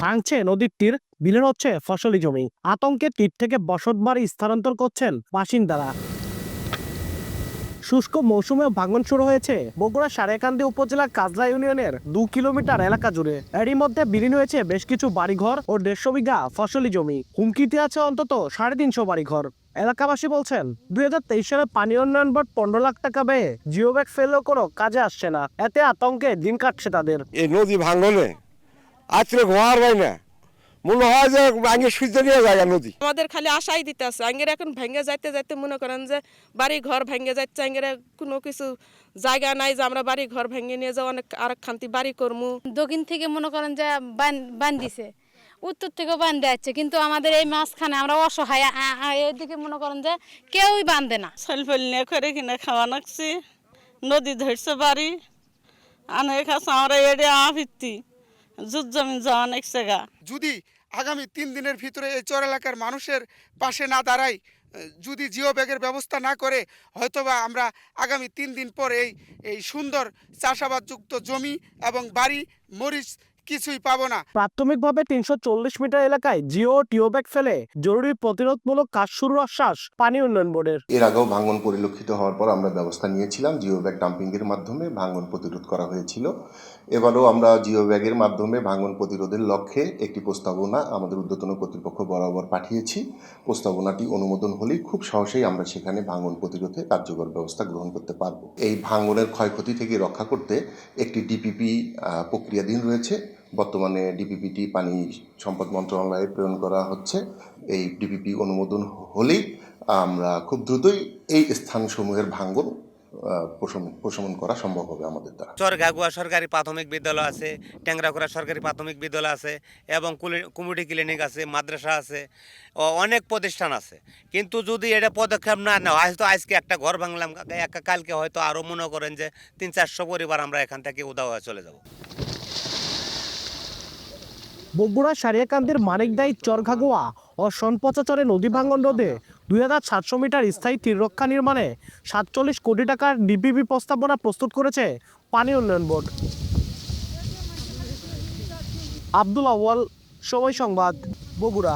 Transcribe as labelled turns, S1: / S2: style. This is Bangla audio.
S1: ভাঙছে নদীর তীর, বিলীন হচ্ছে ফসলি জমি। আতঙ্কে তীর থেকে বসতবাড়ি স্থানান্তর করছেন বাসিন্দারা। শুষ্ক মৌসুমেও ভাঙন শুরু হয়েছে বগুড়া সারেকান্দি উপজেলার কাজলা ইউনিয়নের 2 কিলোমিটার এলাকা জুড়ে। এরই মধ্যে বিলীন হয়েছে বেশ কিছু বাড়িঘর ও 150 বিঘা ফসলি জমি। হুমকিতে আছে অন্তত 350 বাড়িঘর। এলাকাবাসী বলছেন 2023 সালে পানি উন্নয়ন বোর্ড 15 লাখ টাকা ব্যয়ে জিও ব্যাগ ফেললেও কোনো কাজে আসছে না। এতে আতঙ্কে দিন কাটছে তাদের।
S2: এই নদী ভাঙনে আজকে ঘোয়ার হয় না, মনে হয় যে আগে সূর্য নিয়ে যায় নদী।
S3: আমাদের খালি আশাই দিতে আছে, আঙ্গের এখন ভেঙে যাইতে যাইতে মনে করেন যে বাড়ি ঘর ভেঙে যাচ্ছে, আঙ্গের কোনো কিছু জায়গা নাই যে আমরা বাড়ি ঘর ভেঙে নিয়ে যাও অনেক আর খান্তি বাড়ি করমু।
S4: দক্ষিণ থেকে মনে করেন যে বান্ধিছে, উত্তর থেকেও বান্ধে যাচ্ছে, কিন্তু আমাদের এই মাঝখানে আমরা অসহায়। এদিকে মনে করেন যে কেউই বান্ধে না।
S5: ফল নিয়ে করে কিনে খাওয়া নাকছি, নদী ধরছে বাড়ি আনে খাচ্ছে আমরা এড়ে আফিত্তি যুদ্ধ জমিন যাওয়া নাকছে গা।
S6: যদি আগামী 3 দিনের ভিতরে এই চর এলাকার মানুষের পাশে না দাঁড়াই, যদি জিও ব্যাগের ব্যবস্থা না করে, হয়তোবা আমরা আগামী 3 দিন পর এই সুন্দর চাষাবাদযুক্ত জমি এবং বাড়ি মরিচ কিছুই পাবো না।
S1: প্রাথমিকভাবে 340 মিটার এলাকায় জিও টিও ব্যাগ ফেলে জরুরি প্রতিরোধমূলক কাজ শুরুর আশ্বাস পানি উন্নয়ন বোর্ডের।
S7: এর আগেও ভাঙন পরিলক্ষিত হওয়ার পর আমরা ব্যবস্থা নিয়েছিলাম, জিও ব্যাগ ডাম্পিংয়ের মাধ্যমে ভাঙন প্রতিরোধ করা হয়েছিল। এবারও আমরা জিও ব্যাগের মাধ্যমে ভাঙন প্রতিরোধের লক্ষ্যে একটি প্রস্তাবনা আমাদের ঊর্ধ্বতন কর্তৃপক্ষ বরাবর পাঠিয়েছি। প্রস্তাবনাটি অনুমোদন হলেই খুব সহজেই আমরা সেখানে ভাঙন প্রতিরোধে কার্যকর ব্যবস্থা গ্রহণ করতে পারব। এই ভাঙনের ক্ষয়ক্ষতি থেকে রক্ষা করতে একটি ডিপিপি প্রক্রিয়াধীন রয়েছে। বর্তমানে ডিপিপিটি পানি সম্পদ মন্ত্রণালয়ে প্রেরণ করা হচ্ছে। এই ডিপিপি অনুমোদন হলেই আমরা খুব দ্রুতই এই স্থানসমূহের ভাঙন প্রশমন করা সম্ভব হবে আমাদের দ্বারা।
S8: চরগাগুয়া সরকারি প্রাথমিক বিদ্যালয় আছে, ট্যাংরাখোলা সরকারি প্রাথমিক বিদ্যালয় আছে এবং কমিউনিটি ক্লিনিক আছে, মাদ্রাসা আছে, অনেক প্রতিষ্ঠান আছে। কিন্তু যদি এটা পদক্ষেপ না নেওয়া, হয়তো আজকে একটা ঘর ভাঙলাম, কালকে হয়তো আরও মনে করেন যে 300-400 পরিবার আমরা এখান থেকে উধাও হয়ে চলে যাব।
S1: বগুড়া সারিয়াকান্দির মানিকদাই চরঘাগুয়া ও সনপচাচরে নদী ভাঙন রোধে 2700 মিটার স্থায়ী তীররক্ষা নির্মাণে 47 কোটি টাকার ডিপিপি প্রস্তাবনা প্রস্তুত করেছে পানি উন্নয়ন বোর্ড। আব্দুল আউয়াল, সময় সংবাদ, বগুড়া।